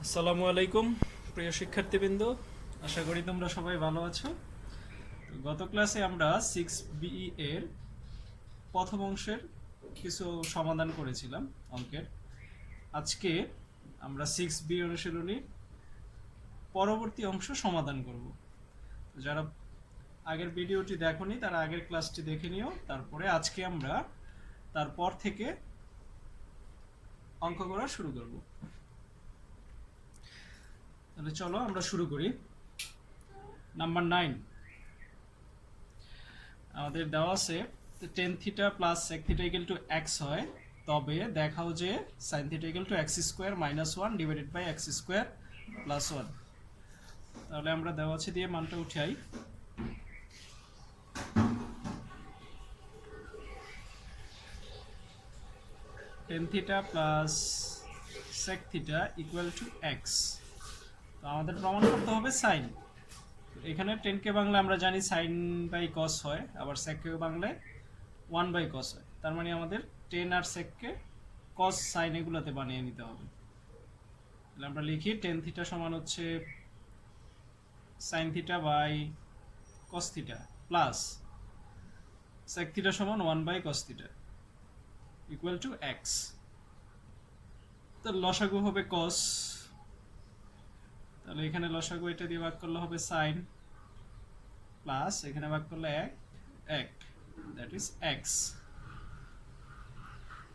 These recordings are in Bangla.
আসসালামু আলাইকুম প্রিয় শিক্ষার্থীবৃন্দ, আশা করি তোমরা সবাই ভালো আছো। তো গত ক্লাসে আমরা 6 বি এর প্রথম অংশের কিছু সমাধান করেছিলাম অঙ্কের। আজকে আমরা 6 বি অনুশীলনীর পরবর্তী অংশ সমাধান করব। তো যারা আগের ভিডিওটি দেখোনি তারা আগের ক্লাসটি দেখে নিও, তারপরে আজকে আমরা তারপর থেকে অঙ্ক করা শুরু করব। তাহলে চলো আমরা শুরু করি। নাম্বার 9 আমাদের দেওয়া আছে tan theta plus sec theta equal to x হয়, তবে দেখাও যে sine theta equal to x square minus one divided by x square plus one. তাহলে আমরা দেওয়া আছে দিয়ে মানটা উঠাই। Tan theta plus sec theta equal to x. তো আমাদের প্রমাণ করতে হবে সাইন। এখানে টেনকে বাংলা আমরা জানি সাইন বাই কস হয়, আবার সেককে বাংলায় ওয়ান বাই কস হয়। তার মানে আমাদের টেন আর সেককে কস সাইন এগুলোতে বানিয়ে নিতে হবে। তাহলে আমরা লিখি টেন থিটা সমান হচ্ছে sine theta by cos theta plus sec theta সমান one by cos theta equal to x. তো লসাগু হবে কস, তাহলে এখানে লসাগু এটা দিয়ে ভাগ করলে হবে সাইন, প্লাস এখানে ভাগ করলে এক এক, দ্যাট ইজ এক্স।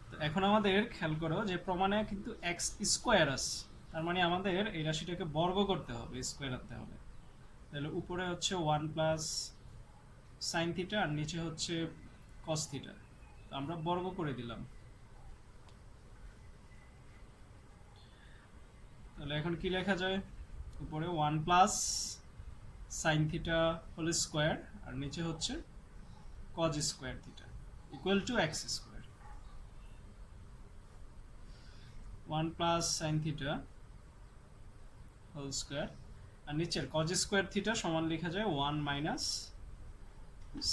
তো এখন আমাদের খেয়াল করো যে প্রমাণে কিন্তু এক্স স্কোয়ার আছে, তার মানে আমাদের এই রাশিটাকে বর্গ করতে হবে, স্কোয়ার আনতে হবে। তাহলে উপরে হচ্ছে ওয়ান প্লাস সাইন থিটা আর নিচে হচ্ছে কস থিটা, তো আমরা বর্গ করে দিলাম। তাহলে এখন কি লেখা যায়, উপরে one plus sine theta whole square আর নিচে হচ্ছে cos square theta equal to x square. One plus sine theta whole square আর নিচের কজ স্কোয়ার থিটা সমান লেখা যায় one minus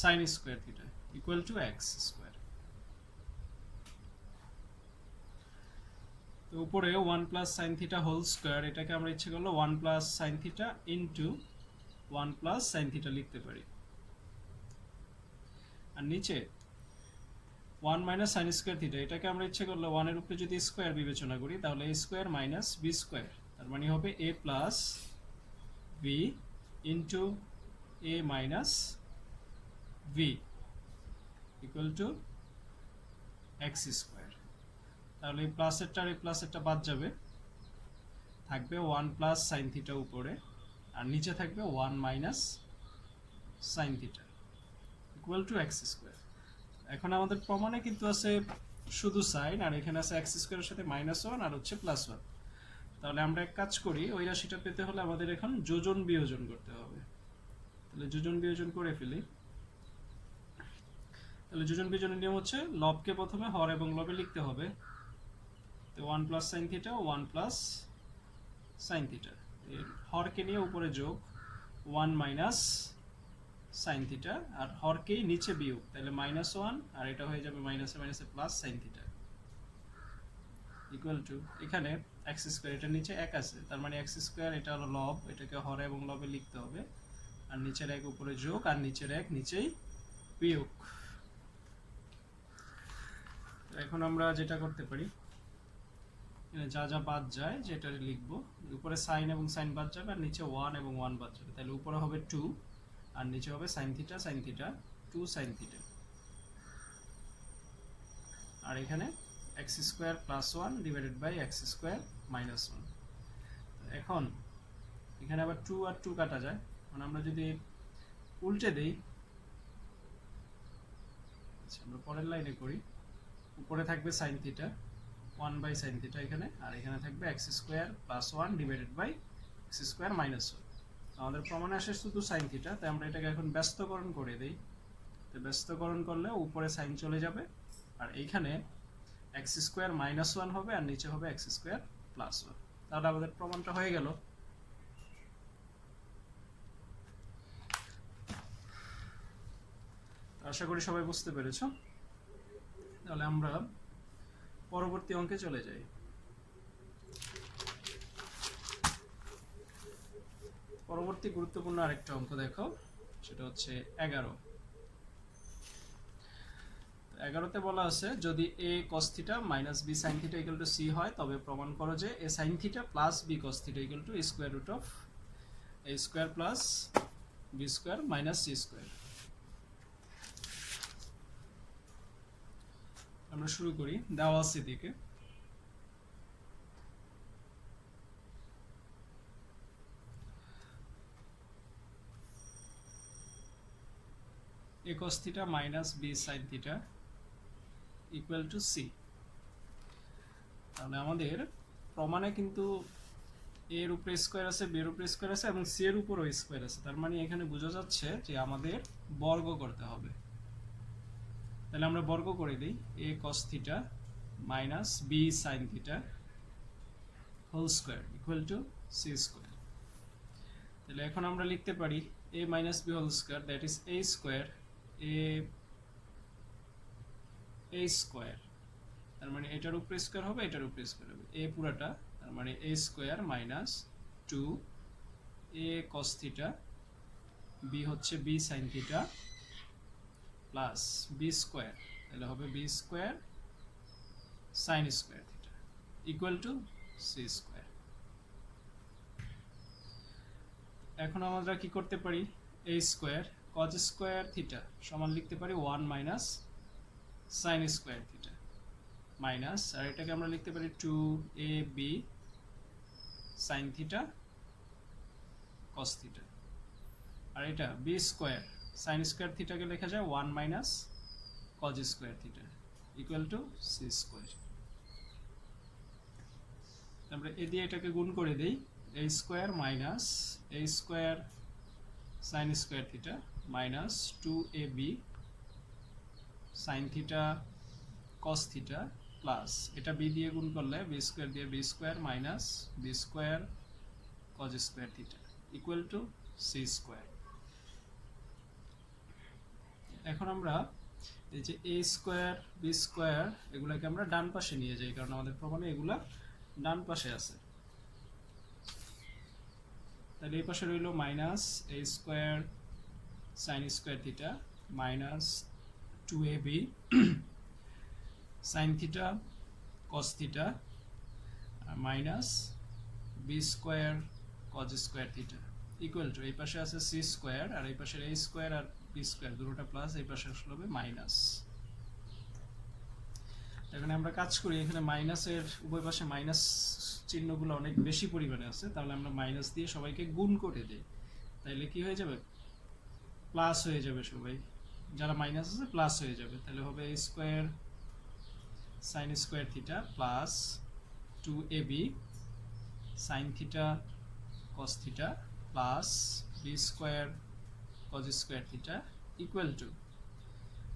sine square theta equal to x square. তো উপরে one plus sine theta whole square, এটাকে আমরা ইচ্ছে করলো one plus sine theta into one plus sine theta লিখতে পারি। আর নিচে one minus sine square theta, এটাকে আমরা ইচ্ছে করলে ওয়ানের উপরে যদি স্কোয়ার বিবেচনা করি তাহলে a square minus b square, তার মানে হবে a plus b into a minus b equal to x square. তাহলে এই প্লাসেরটা আর এই প্লাসেরটা বাদ যাবে, থাকবে ওয়ান প্লাস সাইন থিটা উপরে আর নিচে থাকবে one minus sine theta equal to x square. এখন আমাদের প্রমাণে কিন্তু আছে শুধু সাইন, আর এখানে আছে এক্স স্কোয়ারের সাথে মাইনাস ওয়ান আর হচ্ছে প্লাস ওয়ান। তাহলে আমরা এক কাজ করি, ওই রাশিটা পেতে হলে আমাদের এখন যোজন বিয়োজন করতে হবে। তাহলে যোজন বিয়োজন করে ফেলি। তাহলে যোজন বিয়োজনের নিয়ম হচ্ছে লবকে প্রথমে হর এবং লবে লিখতে হবে। তো one plus sine theta one plus sine theta, হরকে নিয়ে উপরে যোগ ওয়ান মাইনাস সাইন থিটা আর হরকেই নিচে বিয়োগ, তাহলে মাইনাস ওয়ান আর এটা হয়ে যাবে মাইনাসে মাইনাসে plus sine theta equal two এখানে এক্স স্কোয়ার, এটা নিচে এক আছে তার মানে এক্স স্কোয়ার, এটা হলো লব, এটাকে হর এবং লবে লিখতে হবে। আর নিচের এক উপরে যোগ আর নিচের এক নিচেই বিয়োগ। এখন আমরা যেটা করতে পারি, যা যা বাদ যায় যেটা লিখবো, উপরে সাইন এবং সাইন বাদ যাবে আর নিচে ওয়ান এবং ওয়ান বাদ যাবে, তাহলে উপরে হবে টু আর নিচে হবে sine theta two sine theta, আর এখানে x square plus one divided by x square minus one. এখন এখানে আবার টু আর টু কাটা যায়, মানে আমরা যদি উল্টে দিই, আচ্ছা আমরা পরের লাইনে করি, উপরে থাকবে sine theta one by sine theta এখানে, আর এখানে থাকবে x square plus one divided by x square minus one. আমাদের প্রমাণে আসে শুধু সাইন থিটা, তাই আমরা এটাকে এখন ব্যস্তকরণ করে দিই। তো ব্যস্তকরণ করলে উপরে সাইন চলে যাবে আর এইখানে এক্স স্কোয়ার মাইনাস ওয়ান হবে আর নিচে হবে এক্স স্কোয়ার প্লাস ওয়ান। তাহলে আমাদের প্রমাণটা হয়ে গেল। আশা করি সবাই বুঝতে পেরেছ। তাহলে আমরা পরবর্তী অঙ্কে চলে যাই। পরবর্তী গুরুত্বপূর্ণ আরেকটা অঙ্ক দেখো, সেটা হচ্ছে 11। 11তে বলা আছে যদি a cos θ - b sin θ = c হয় তবে প্রমাণ করো যে a sin θ + b cos θ = square root of a square plus b square minus c square. আমরা শুরু করি, দেওয়া আছে দিকে a cos θ - b sin θ = c। তাহলে আমাদের প্রমাণে কিন্তু a এর উপরে স্কয়ার আছে, b এর উপরে স্কয়ার আছে এবং c এর উপরও স্কয়ার আছে। তার মানে এখানে বোঝা যাচ্ছে যে আমাদের বর্গ করতে হবে। তাহলে আমরা বর্গ করে দিই, a cos θ - b sin θ whole square = c square. তাহলে এখন আমরা লিখতে পারি a - b whole square, that is a square a square. তার মানে এটার উপরে স্কয়ার হবে, এটার উপরে স্কয়ার হবে, a পুরাটা, তার মানে a square minus 2a cos θ, b হচ্ছে b sin θ plus b square, তাহলে হবে b square sin square θ = c square. এখন আমরা কি করতে পারি, a স্কয়ার cos স্কয়ার θ সমান লিখতে পারি 1 মাইনাস sin স্কয়ার θ মাইনাস, আর এটাকে আমরা লিখতে পারি 2ab sin θ cos θ, আর এটা b স্কয়ার sin স্কয়ার θ কে লেখা যায় 1 minus cos square θ = c square. আমরা এ দিয়ে এটাকে গুণ করে দেই, a square minus a square sin square θ minus 2ab sin θ cos θ plus এটা b দিয়ে গুণ করলে b স্কয়ার দিয়ে b square minus b square cos square θ = c square. এখন আমরা এই যে a স্কয়ার b স্কয়ার এগুলাকে আমরা ডান পাশে নিয়ে যাই, কারণ আমাদের প্রমাণে এগুলা ডান পাশে আছে। তাহলে এই পাশে রইল minus a square sin square θ minus 2ab sin θ cos θ minus b square cos square θ = এই পাশে আছে c স্কয়ার, আর এই পাশে a স্কয়ার আর b স্কয়ার দুটোটা প্লাস, এই পাশে আসলে হবে মাইনাস। এখানে আমরা কাজ করি, এখানে মাইনাসের উভয় পাশে মাইনাস চিহ্নগুলো অনেক বেশি পরিমাণে আছে, তাহলে আমরা মাইনাস দিয়ে সবাইকে গুণ করে দেই, তাহলে কি হয়ে যাবে, প্লাস হয়ে যাবে, সবাই যারা মাইনাস আছে প্লাস হয়ে যাবে। তাহলে হবে a square sin square θ plus 2ab sin θ cos θ plus b square cos square θ =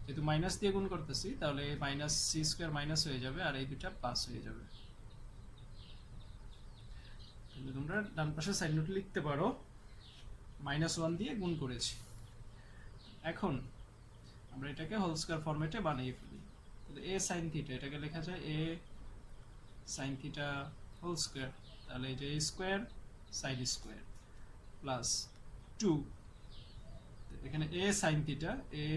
যেহেতু মাইনাস দিয়ে গুণ করতেছি তাহলে মাইনাস c স্কয়ার মাইনাস হয়ে যাবে আর এই দুটো প্লাস হয়ে যাবে। তাহলে তোমরা ডান পাশে সাইড নোট লিখতে পারো, -1 দিয়ে গুণ করেছি। এখন আমরা এটাকে হোল স্কয়ার ফরম্যাটে বানিয়ে ফেলি। তাহলে a sin θ এটাকে লেখা যায় a sin θ হোল স্কয়ার, তাহলে এই যে a square sin square plus 2, এখানে a sin θ a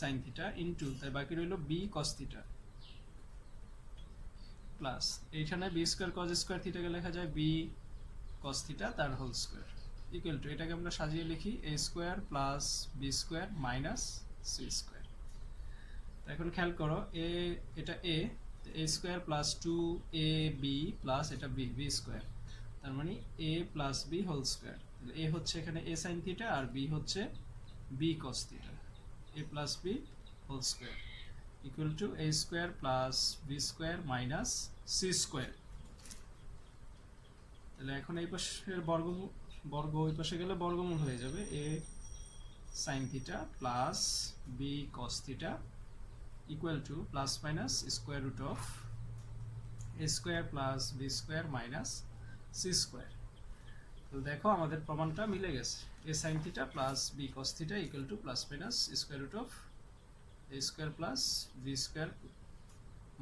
sin θ into, তাই বাকি রইল b cos θ প্লাস এইখানে b স্কয়ার cos স্কয়ার θ কে লেখা যায় b cos θ তার হোল স্কয়ার ইকুয়াল টু, এটাকে আমরা সাজিয়ে লিখি a square plus b square minus c square. এখন খেয়াল করো a এটা a square plus 2ab plus এটা b স্কয়ার, তার মানে a plus b whole square. তাহলে a হচ্ছে এখানে a sin θ আর b হচ্ছে b cos θ, a plus b whole square equal to a square plus b square minus c square. তাহলে এখন এই পাশের বর্গ ওই পাশে গেলে বর্গমূল হয়ে যাবে, a sin θ plus b cos θ equal to plus minus square root of a square plus b square minus c square. তো দেখো আমাদের প্রমাণটা মিলে গেছে, a sin θ plus b cos θ equal to plus minus square root of a square plus b square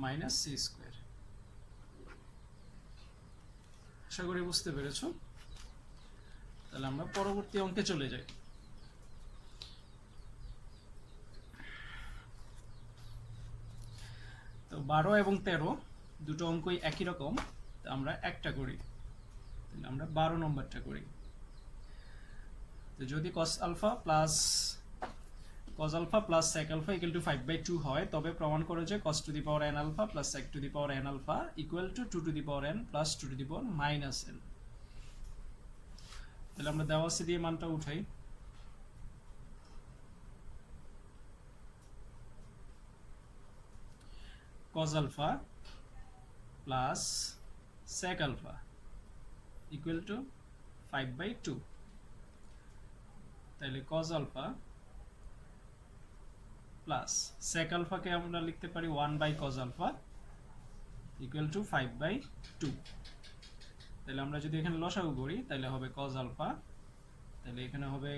minus c square. আশা করি বুঝতে পেরেছো। তাহলে আমরা পরবর্তী অঙ্কে চলে যাই। তো 12 এবং 13 দুটো অঙ্কই একই রকম, তো আমরা একটা করি। তাহলে আমরা 12 নম্বরটা করি। তো যদি cos alpha plus sec alpha equal to 5/2 হয়, তবে প্রমাণ করো যে cos to the power n alpha plus sec to the power n alpha equal to 2 to the power n plus 2 to the power minus n। তাহলে আমরা দেওয়া আছে দিয়ে মানটা উঠাই। cos alpha plus sec alpha equal to 5/2। তাহলে cos আলফা প্লাস sec আলফাকে আমরা লিখতে পারি 1/cos আলফা ইকুয়াল টু 5/2। তাহলে আমরা যদি এখানে লসাগু করি তাহলে হবে cos আলফা, তাহলে এখানে হবে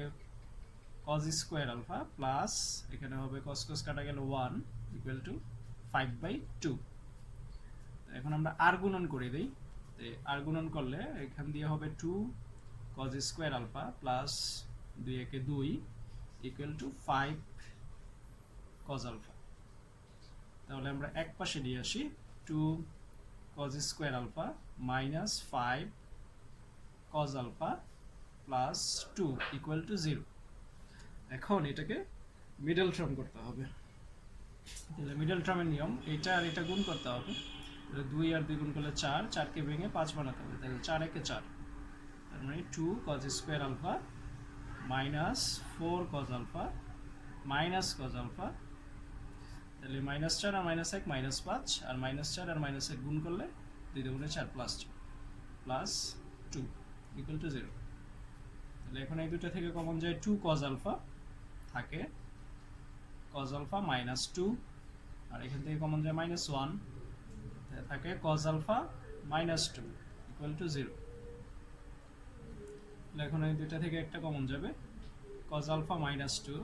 cos স্কয়ার আলফা প্লাস এখানে হবে cos কাটা গেল 1 ইকুয়াল টু 5/2। এখন আমরা আর গুণন করে দেই। তো আর গুণন করলে এখান দিয়ে হবে 2 cos স্কয়ার আলফা প্লাস 2 একে 2 ইকুয়াল টু 5 cos আলফা। তাহলে আমরা এক পাশে নিয়ে আসি 2 cos square alpha minus 5 cos alpha plus 2 equal to 0। এখন এটাকে মিডল টার্ম করতে হবে। তাহলে মিডল টার্মের নিয়ম, এটা আর এটা গুণ করতে হবে। তাহলে 2 আর 2 গুণ করলে 4, 4কে ভেঙে 5 বানাতে হবে। তাহলে 4 একে 4, তার মানে 2 cos square alpha minus 4 cos alpha minus cos alpha. তাহলে -4 আর -1 -5, আর -4 আর -1 গুণ করলে 2 দুগুণে 4 প্লাস 2 প্লাস 2 ইকুয়াল টু 0। তাহলে এখন এই দুটো থেকে কমন যায় 2 cos আলফা থাকে, cos আলফা -2, আর এখান থেকে কমন যায় -1 থাকে cos আলফা -2 ইকুয়াল টু 0। তাহলে এখন এই দুটো থেকে একটা কমন যাবে, cos alpha -2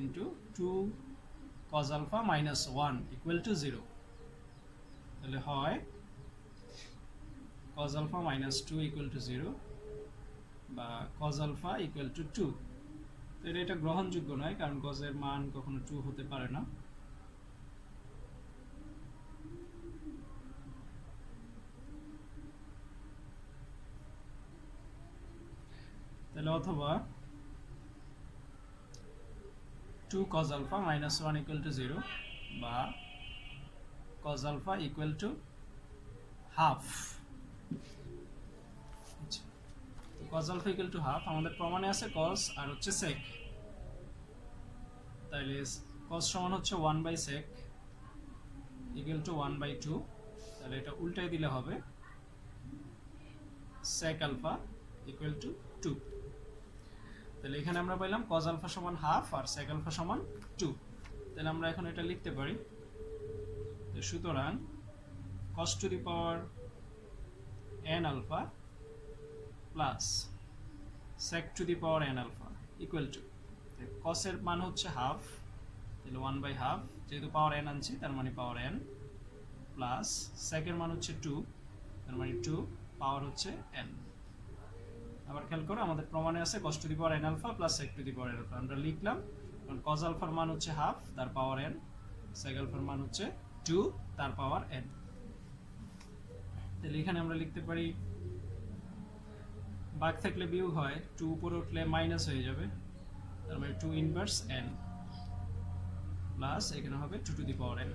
into 2 cos alpha -1 equal to 0। তাহলে হয় cos আলফা -2 ইকুয়াল টু 0 বা cos আলফা ইকুয়াল টু 2। তো এটা গ্রহণযোগ্য নয়, কারণ cos এর মান কখনো 2 হতে পারে না। তাহলে অথবা 2 cos alpha -1 equal to 0 বা cos alpha equal to half। তো cos alpha equal to half আমাদের প্রমাণে আছে cos আর হচ্ছে sec। তাহলে cos সমান হচ্ছে 1/sec equal to 1/2। তাহলে এটা উল্টাই দিলে হবে sec alpha equal to 2। তাহলে এখানে আমরা পাইলাম cos আলফা সমান হাফ আর sec আলফা সমান 2। তাহলে আমরা এখন এটা লিখতে পারি। তো সুতরাং cos to the power n alpha plus sec to the power n alpha equal to, cos এর মান হচ্ছে হাফ, তাহলে 1/2, যেহেতু পাওয়ার n আনছি তার মানে পাওয়ার n, প্লাস sec এর মান হচ্ছে 2, তার মানে 2 পাওয়ার হচ্ছে n। আবার খেয়াল করো আমাদের প্রমাণে আছে cos to the power n alpha plus sec to the power n alpha. আমরা লিখলাম কারণ cos আলফার মান হচ্ছে হাফ তার পাওয়ার n, sec আলফার মান হচ্ছে 2 তার পাওয়ার n। তাহলে এখানে আমরা লিখতে পারি ভাগ থাকলে বিয়োগ হয়, 2 উপরে উঠলে মাইনাস হয়ে যাবে, তার মানে 2 ইনভার্স n প্লাস এখানে হবে 2 টু দি পাওয়ার n।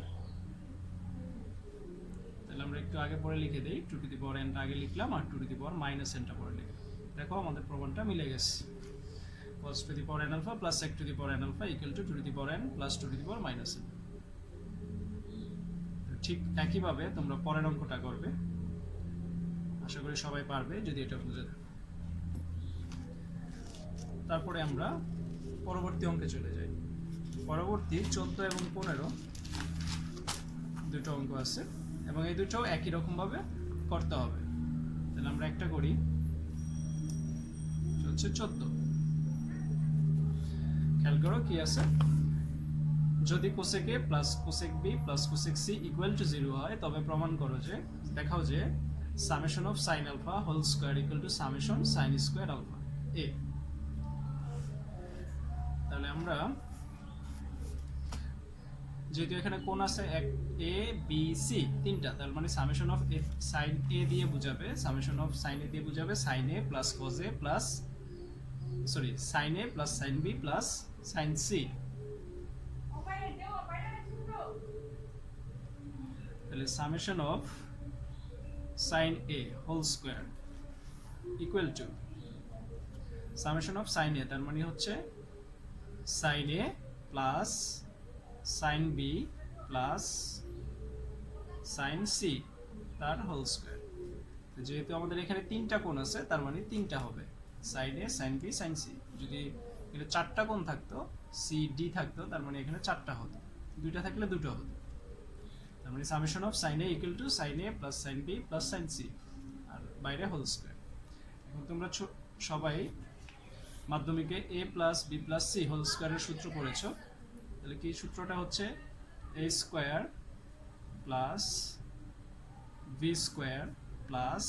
তাহলে আমরা একটু আগে পরে লিখে দেই, 2 টু দি পাওয়ার n টা আগে লিখলাম আর 2 টু দি পাওয়ার n টা পরে লিখলাম। দেখো আমাদের প্রমাণটা মিলে গেছে, cos to the power n alpha plus sec to the power n alpha equal to 2 to the power n plus 2 to the power n। ঠিক একইভাবে তোমরা পরের অঙ্কটা করবে, আশা করি সবাই পারবে যদি এটা বুঝে থাকো। তারপরে আমরা পরবর্তী অঙ্কে চলে যাই। পরবর্তী 14 এবং 15 দুটো অঙ্ক আছে এবং এই দুটো একই রকম ভাবে করতে হবে। তাহলে আমরা একটা করি, হচ্ছে 14। খেয়াল করো কি আছে, যদি cosec a প্লাস cosec b প্লাস cosec c ইকুয়াল টু 0 হয় তবে প্রমাণ করো যে, দেখাও যে summation of sine alpha whole square equal to summation sine square alpha এ। তাহলে আমরা যেহেতু এখানে কোণ আছে এক এ বি সি তিনটা, তার মানে সামেশন অফ সাইন এ দিয়ে বুঝাবে, সামেশন অফ সাইন এ দিয়ে বুঝাবে sine A plus cos A plus sorry sine A plus sine B plus sine C. তাহলে summation of sine A whole square equal to summation of sine A, তার মানে হচ্ছে sine A plus sine B plus sine C তার হোল স্কোয়ার। যেহেতু আমাদের এখানে তিনটা কোণ আছে তার মানে তিনটা হবে sign A sine B sine C. যদি এখানে চারটা কোণ থাকতো সি ডি থাকতো তার মানে এখানে চারটা হতো, দুইটা থাকলে দুটো হতো। তার মানে summation of sine A equal to sine A plus sine B plus sine C আর বাইরে হোল স্কোয়ার। এখন তোমরা সবাই মাধ্যমিকে A plus B plus C whole স্কোয়ারের সূত্র পড়েছো। তাহলে কি সূত্রটা হচ্ছে A square plus B square plus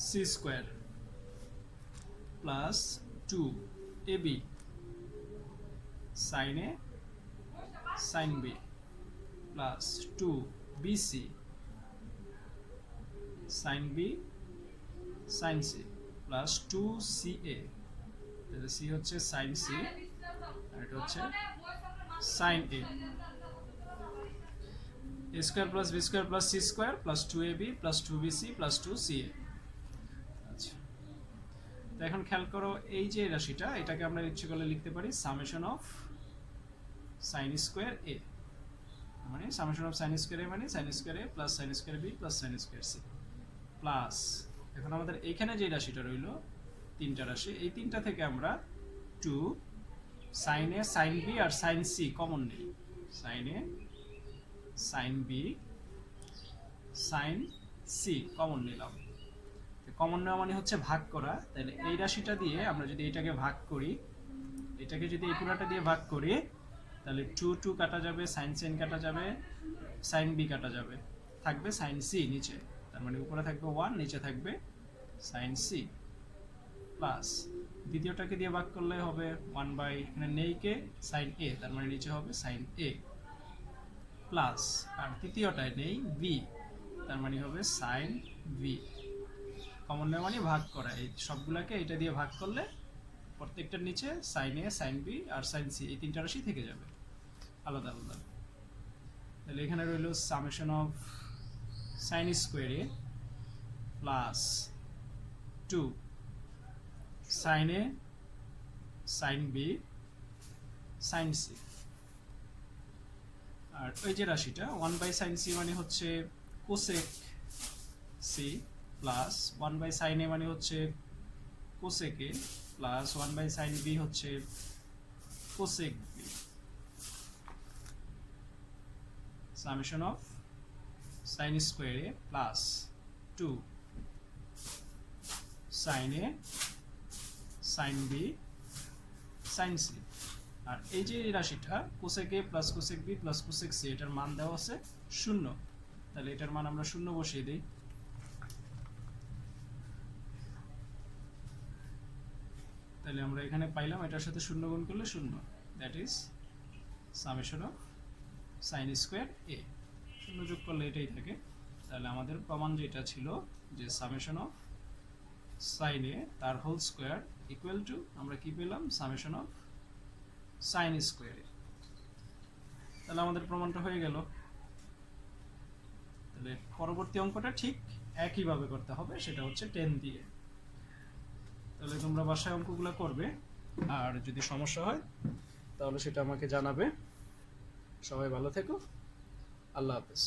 C square plus 2ab sine A sine B plus 2bc sine B sine C plus 2ca। তাহলে সি হচ্ছে সাইন সি আর এটা হচ্ছে sine A. A square plus B square plus C square plus 2ab plus 2bc plus 2ca। আচ্ছা, তো এখন খেয়াল করো এই যে রাশিটা, এটাকে আমরা ইচ্ছে করলে লিখতে পারি summation of sine square A, মানে summation of sine square A মানে sine square A plus sine square B plus sine square C plus এখন আমাদের এইখানে যে রাশিটা রইল তিনটা রাশি, এই তিনটা থেকে আমরা 2 সাইন এ সাইন বি আর সাইন সি কমন নিই। Sine A sine B sine C common নিলাম। কমন নেওয়া মানে হচ্ছে ভাগ করা। তাহলে এই রাশিটা দিয়ে আমরা যদি এটাকে ভাগ করি, এটাকে যদি এই পুরাটা দিয়ে ভাগ করি তাহলে 2 2 কাটা যাবে, সাইন সাইন কাটা যাবে, সাইন বি কাটা যাবে, থাকবে সাইন সি নিচে। তার মানে উপরে থাকবে 1, নিচে থাকবে সাইন সি প্লাস দ্বিতীয়টাকে দিয়ে ভাগ করলে হবে 1 বাই এখানে নেই কে সাইন এ, তার মানে নিচে হবে সাইন এ প্লাস আর তৃতীয়টায় নেই বি, তার মানে হবে সাইন বি। কমন নেওয়া মানে ভাগ করা, এই সবগুলোকে এটা দিয়ে ভাগ করলে প্রত্যেকটার নিচে সাইন এ সাইন বি আর সাইন সি এই তিনটা রাশি থেকে যাবে আলাদা আলাদা। তাহলে এখানে রইল summation of sine square A plus 2 sine A sine B sine C. আর ওই যে রাশিটা 1 বাই সাইন সি মানে হচ্ছে cosec C plus 1 by sine A মানে হচ্ছে cosec A plus 1 by sine B হচ্ছে cosec B. Summation of sine square A plus 2 sine A sine B sine C. আর এই যে রাশিটা cosec A plus cosec B plus cosec C, এটার মান দেওয়া আছে 0। তাহলে এটার মান আমরা 0 বসিয়ে দিই। তাহলে আমরা এখানে পাইলাম এটার সাথে 0 গুণ করলে 0, that is summation of sine square A. 0 যোগ করলে এটাই থাকে। তাহলে আমাদের প্রমাণ যেটা ছিল যে সামেশন অফ সাইন এ তার হোল স্কোয়ার ইকুয়াল টু আমরা কি পেলাম সামেশন অফ সাইন স্কোয়ার এ। তাহলে আমাদের প্রমাণটা হয়ে গেল। তাহলে পরবর্তী অঙ্কটা ঠিক একইভাবে করতে হবে, সেটা হচ্ছে 10 দিয়ে। তাহলে তোমরা বাসায় অঙ্কগুলো করবে, আর যদি সমস্যা হয় তাহলে সেটা আমাকে জানাবে। সবাই ভালো থেকো, আল্লাহ হাফেজ।